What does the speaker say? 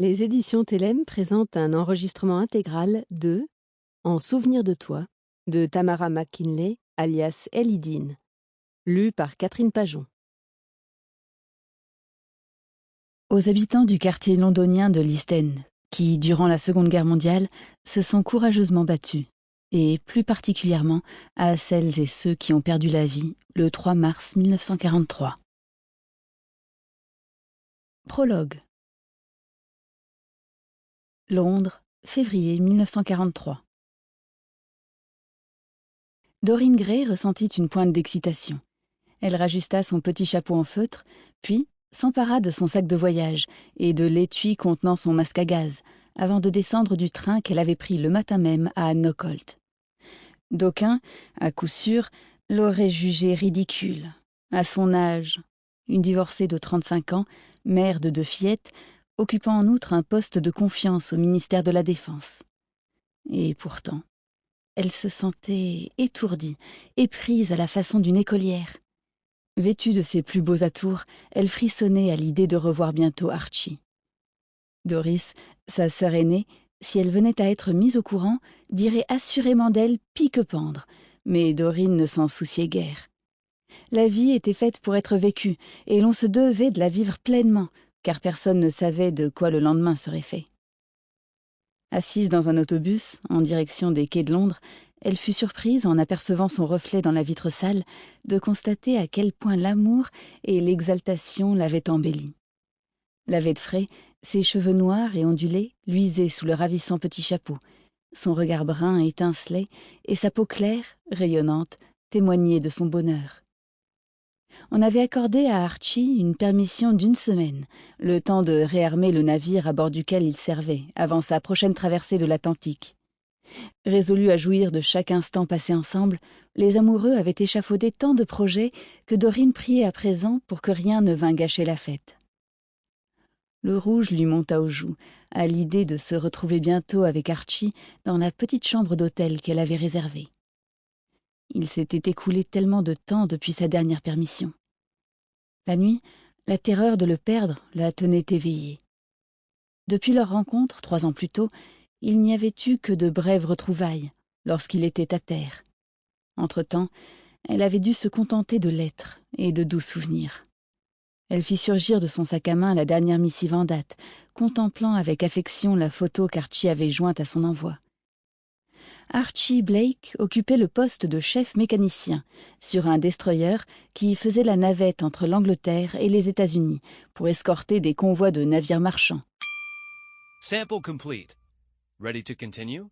Les éditions Télème présentent un enregistrement intégral de En souvenir de toi de Tamara McKinley, alias Elidine, lu par Catherine Pajon. Aux habitants du quartier londonien de l'East End, qui, durant la Seconde Guerre mondiale, se sont courageusement battus, et plus particulièrement à celles et ceux qui ont perdu la vie le 3 mars 1943. Prologue. Londres, février 1943. Doreen Gray ressentit une pointe d'excitation. Elle rajusta son petit chapeau en feutre, puis s'empara de son sac de voyage et de l'étui contenant son masque à gaz, avant de descendre du train qu'elle avait pris le matin même à Knockholt. D'aucuns, à coup sûr, l'auraient jugée ridicule. À son âge, une divorcée de 35 ans, mère de 2 fillettes, occupant en outre un poste de confiance au ministère de la Défense. Et pourtant, elle se sentait étourdie, éprise à la façon d'une écolière. Vêtue de ses plus beaux atours, elle frissonnait à l'idée de revoir bientôt Archie. Doris, sa sœur aînée, si elle venait à être mise au courant, dirait assurément d'elle pique-pendre, mais Doreen ne s'en souciait guère. La vie était faite pour être vécue, et l'on se devait de la vivre pleinement, car personne ne savait de quoi le lendemain serait fait. Assise dans un autobus, en direction des quais de Londres, elle fut surprise, en apercevant son reflet dans la vitre sale, de constater à quel point l'amour et l'exaltation l'avaient embellie. Lavée de frais, ses cheveux noirs et ondulés luisaient sous le ravissant petit chapeau. Son regard brun étincelait, et sa peau claire, rayonnante, témoignait de son bonheur. On avait accordé à Archie une permission d'1 semaine, le temps de réarmer le navire à bord duquel il servait, avant sa prochaine traversée de l'Atlantique. Résolus à jouir de chaque instant passé ensemble, les amoureux avaient échafaudé tant de projets que Doreen priait à présent pour que rien ne vînt gâcher la fête. Le rouge lui monta aux joues, à l'idée de se retrouver bientôt avec Archie dans la petite chambre d'hôtel qu'elle avait réservée. Il s'était écoulé tellement de temps depuis sa dernière permission. La nuit, la terreur de le perdre la tenait éveillée. Depuis leur rencontre, 3 ans plus tôt, il n'y avait eu que de brèves retrouvailles, lorsqu'il était à terre. Entre-temps, elle avait dû se contenter de lettres et de doux souvenirs. Elle fit surgir de son sac à main la dernière missive en date, contemplant avec affection la photo qu'Archie avait jointe à son envoi. Archie Blake occupait le poste de chef mécanicien sur un destroyer qui faisait la navette entre l'Angleterre et les États-Unis pour escorter des convois de navires marchands. Sample complete. Ready to continue?